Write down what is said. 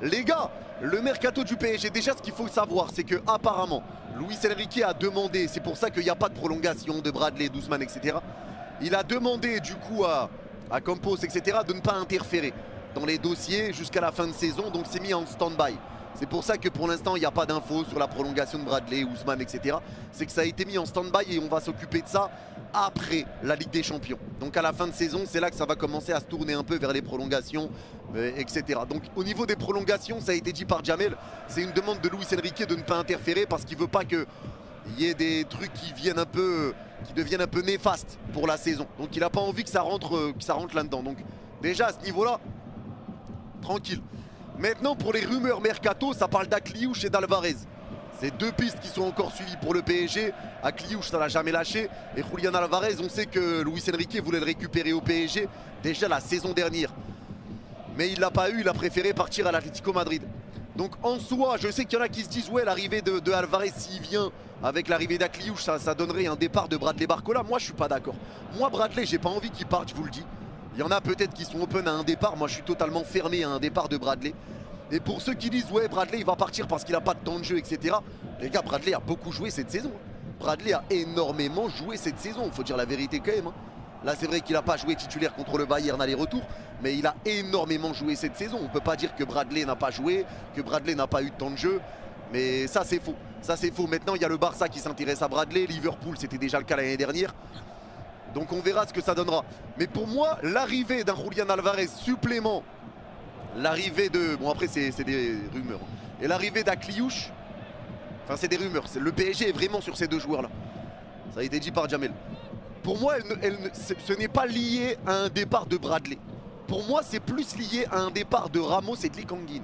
Les gars, le mercato du PSG, déjà ce qu'il faut savoir, c'est que apparemment Luis Enrique a demandé, c'est pour ça qu'il n'y a pas de prolongation de Bradley, d'Ousmane, etc. Il a demandé du coup à Campos, etc. de ne pas interférer dans les dossiers jusqu'à la fin de saison, donc c'est mis en stand-by. C'est pour ça que pour l'instant il n'y a pas d'infos sur la prolongation de Bradley, Ousmane, etc. C'est que ça a été mis en stand-by et on va s'occuper de ça après la Ligue des Champions. Donc à la fin de saison, c'est là que ça va commencer à se tourner un peu vers les prolongations, etc. Donc au niveau des prolongations, ça a été dit par Jamel, c'est une demande de Luis Enrique de ne pas interférer parce qu'il ne veut pas qu'il y ait des trucs qui deviennent un peu néfastes pour la saison. Donc il n'a pas envie que ça rentre là-dedans. Donc déjà à ce niveau-là, tranquille. Maintenant pour les rumeurs mercato, ça parle d'Akliouche et d'Alvarez. C'est deux pistes qui sont encore suivies pour le PSG. Akliouche, ça l'a jamais lâché. Et Julian Alvarez, on sait que Luis Enrique voulait le récupérer au PSG déjà la saison dernière. Mais il l'a pas eu, il a préféré partir à l'Atlético Madrid. Donc en soi, je sais qu'il y en a qui se disent ouais, l'arrivée de Alvarez, s'il vient avec l'arrivée d'Akliouche, ça donnerait un départ de Bradley Barcola. Moi je suis pas d'accord. Moi Bradley, j'ai pas envie qu'il parte, je vous le dis. Il y en a peut-être qui sont open à un départ, moi je suis totalement fermé à un départ de Bradley. Et pour ceux qui disent ouais, Bradley il va partir parce qu'il a pas de temps de jeu, etc. Les gars, Bradley a beaucoup joué cette saison. Bradley a énormément joué cette saison, il faut dire la vérité quand même. Là c'est vrai qu'il n'a pas joué titulaire contre le Bayern aller-retour, mais il a énormément joué cette saison. On ne peut pas dire que Bradley n'a pas joué, que Bradley n'a pas eu de temps de jeu. Mais ça c'est faux, ça c'est faux. Maintenant il y a le Barça qui s'intéresse à Bradley, Liverpool c'était déjà le cas l'année dernière. Donc on verra ce que ça donnera. Mais pour moi, l'arrivée d'un Julian Alvarez supplément, l'arrivée de... Bon après c'est des rumeurs. Et l'arrivée d'Akliouche, enfin c'est des rumeurs. Le PSG est vraiment sur ces deux joueurs-là. Ça a été dit par Jamel. Pour moi, ce n'est pas lié à un départ de Bradley. Pour moi, c'est plus lié à un départ de Ramos et de Lee Kang-in.